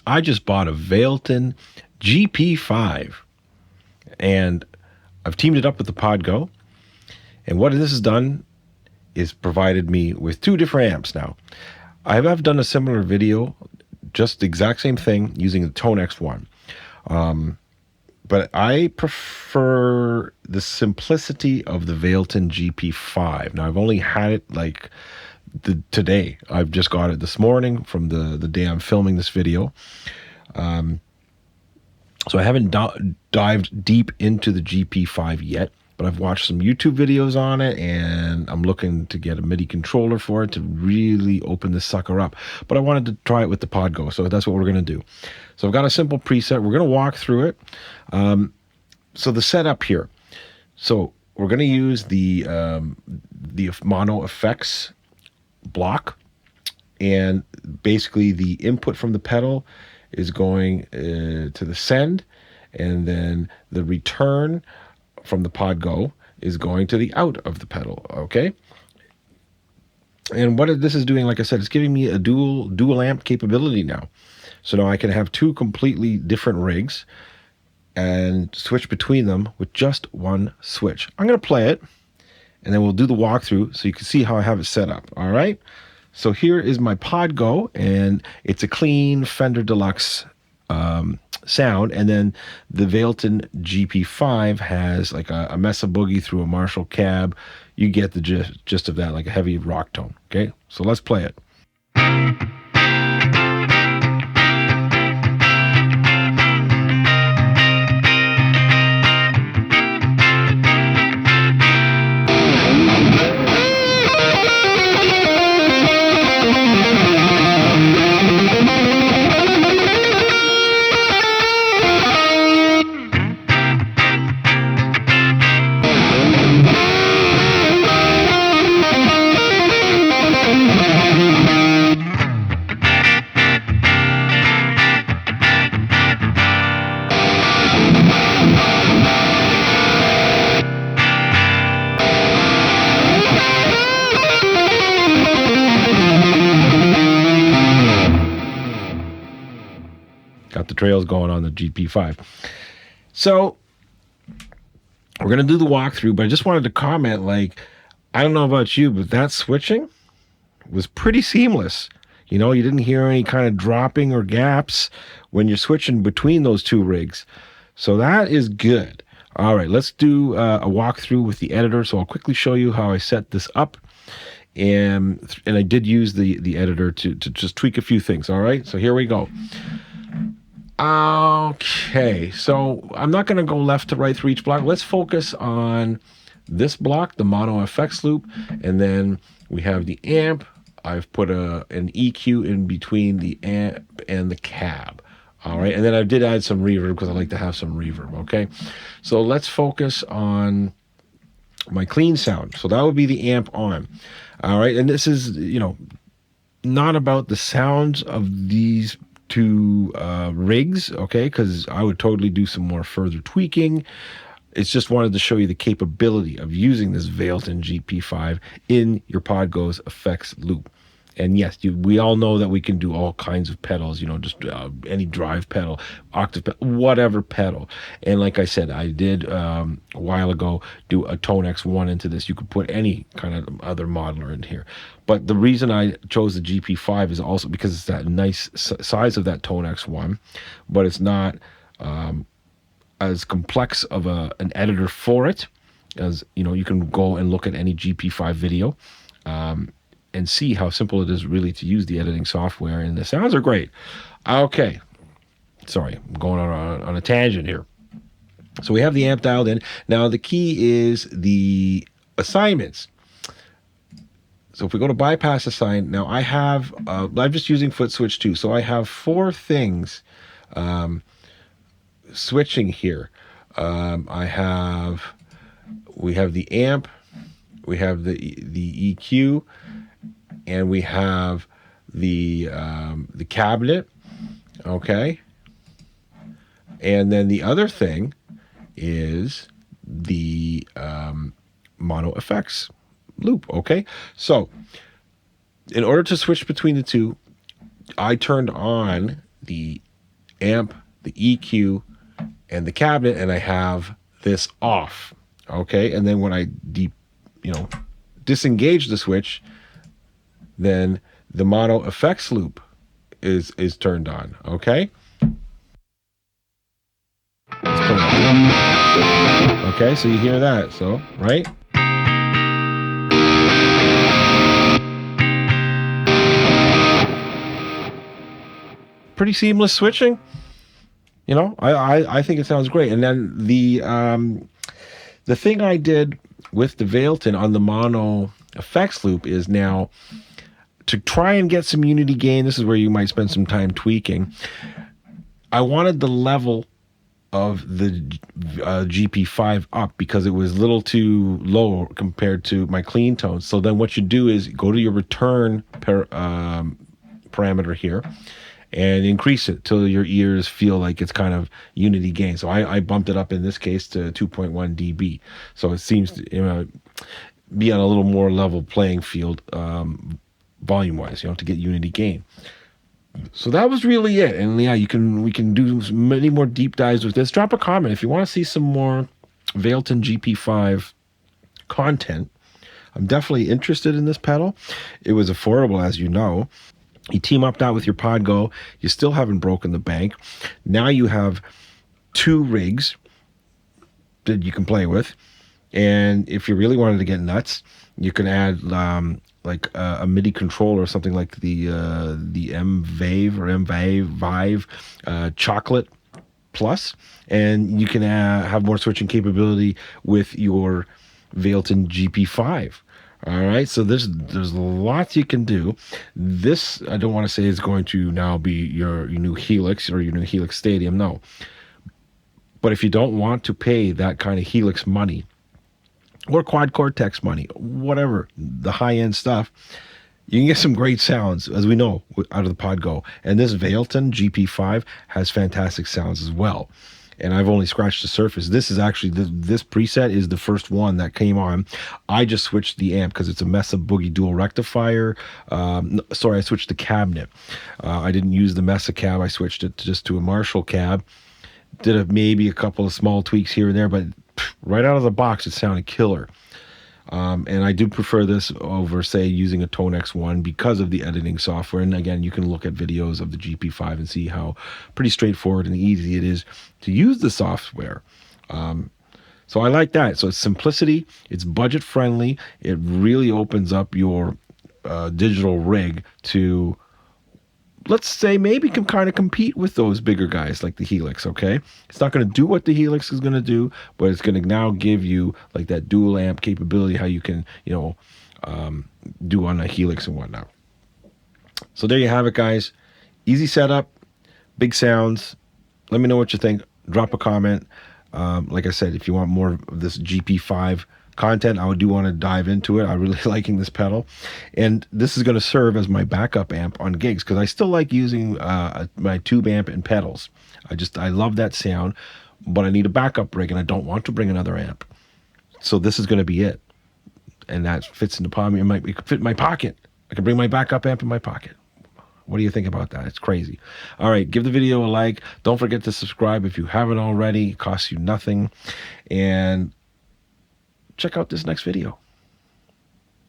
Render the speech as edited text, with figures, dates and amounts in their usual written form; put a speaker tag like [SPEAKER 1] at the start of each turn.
[SPEAKER 1] I just bought a Valeton GP-5, and I've teamed it up with the Podgo. And what this has done is provided me with two different amps now. I have done a similar video, just the exact same thing, using the Tone X1. But I prefer the simplicity of the Valeton GP-5. Now, I've only had it like today. I've just got it this morning from the day I'm filming this video. So I haven't dived deep into the GP-5 yet, but I've watched some YouTube videos on it, and I'm looking to get a MIDI controller for it to really open this sucker up. But I wanted to try it with the Podgo, so that's what we're going to do. So I've got a simple preset. We're going to walk through it. So the setup here. So we're going to use the mono effects block, and basically the input from the pedal is going to the send, and then the return from the Podgo is going to the out of the pedal, okay? And what this is doing, like I said, it's giving me a dual amp capability now. So now I can have two completely different rigs and switch between them with just one switch. I'm going to play it, and then we'll do the walkthrough so you can see how I have it set up, all right? So here is my Podgo, and it's a clean Fender Deluxe sound, and then the Valeton GP-5 has like a Mesa Boogie through a Marshall cab. You get the gist of that, like a heavy rock tone, okay? So let's play it. Got the trails going on the GP-5. So we're going to do the walkthrough, but I just wanted to comment, like, I don't know about you, but that switching was pretty seamless. You know, you didn't hear any kind of dropping or gaps when you're switching between those two rigs. So that is good. All right, let's do a walkthrough with the editor. So I'll quickly show you how I set this up. And I did use the editor to just tweak a few things. All right, so here we go. Okay, so I'm not going to go left to right through each block. Let's focus on this block, the mono effects loop, and then we have the amp. I've put an EQ in between the amp and the cab. All right, and then I did add some reverb because I like to have some reverb, okay? So let's focus on my clean sound. So that would be the amp on. All right, and this is, you know, not about the sounds of these two rigs, okay, because I would totally do some more further tweaking. It's just wanted to show you the capability of using this Valeton GP-5 in your Podgo's effects loop. And yes, we all know that we can do all kinds of pedals, you know, just any drive pedal, octave pedal, whatever pedal. And like I said, I did a while ago do a Tone X1 into this. You could put any kind of other modeler in here. But the reason I chose the GP-5 is also because it's that nice size of that Tone X1, but it's not as complex of an editor for it. As you know, you can go and look at any GP-5 video and see how simple it is really to use the editing software, and the sounds are great. Okay, sorry, I'm going on a tangent here. So we have the amp dialed in. Now the key is the assignments. So if we go to bypass assign, now I have, I'm just using foot switch 2, so I have 4 things switching here. We have the amp, we have the EQ, and we have the cabinet, okay? And then the other thing is the mono effects loop, okay? So in order to switch between the two, I turned on the amp, the EQ, and the cabinet, and I have this off. Okay, and then when I disengage the switch, then the mono effects loop is turned on. Okay. Let's put it on. Okay, so you hear that, so right? Pretty seamless switching. I think it sounds great. And then the thing I did with the Valeton on the mono effects loop is now to try and get some unity gain. This is where you might spend some time tweaking. I wanted the level of the GP5 up because it was a little too low compared to my clean tones. So then what you do is go to your return parameter here and increase it till your ears feel like it's kind of unity gain. So I bumped it up in this case to 2.1 dB. So it seems to be on a little more level playing field volume-wise, to get unity gain. So that was really it. And yeah, we can do many more deep dives with this. Drop a comment if you want to see some more Valeton GP-5 content. I'm definitely interested in this pedal. It was affordable, as you know. You team up that with your Podgo. You still haven't broken the bank. Now you have 2 rigs that you can play with. And if you really wanted to get nuts, you can add like a MIDI controller or something like the M-Vive or M-Vive Chocolate Plus, and you can have more switching capability with your Valeton GP-5. All right, so there's lots you can do. This, I don't want to say is going to now be your new Helix or your new Helix Stadium, no. But if you don't want to pay that kind of Helix money, or Quad Cortex money, whatever, the high-end stuff, you can get some great sounds, as we know, out of the Podgo. And this Valeton GP-5 has fantastic sounds as well. And I've only scratched the surface. This is actually, this preset is the first one that came on. I just switched the amp because it's a Mesa Boogie dual rectifier. I switched the cabinet. I didn't use the Mesa cab. I switched it just to a Marshall cab. Did maybe a couple of small tweaks here and there, but right out of the box, it sounded killer. And I do prefer this over, say, using a Tone X1 because of the editing software. And again, you can look at videos of the GP5 and see how pretty straightforward and easy it is to use the software. So I like that. So it's simplicity, it's budget friendly. It really opens up your digital rig to, let's say, maybe can kind of compete with those bigger guys like the Helix, okay? It's not going to do what the Helix is going to do, but it's going to now give you like that dual amp capability, how you can, do on a Helix and whatnot. So there you have it, guys. Easy setup, big sounds. Let me know what you think. Drop a comment. Like I said, if you want more of this GP5 content, I do want to dive into it. I'm really liking this pedal, and this is going to serve as my backup amp on gigs because I still like using my tube amp and pedals. I love that sound, but I need a backup rig and I don't want to bring another amp. So this is going to be it, and that fits in the palm. It could fit in my pocket. I can bring my backup amp in my pocket. What do you think about that? It's crazy. All right, give the video a like. Don't forget to subscribe if you haven't already. It costs you nothing. And check out this next video.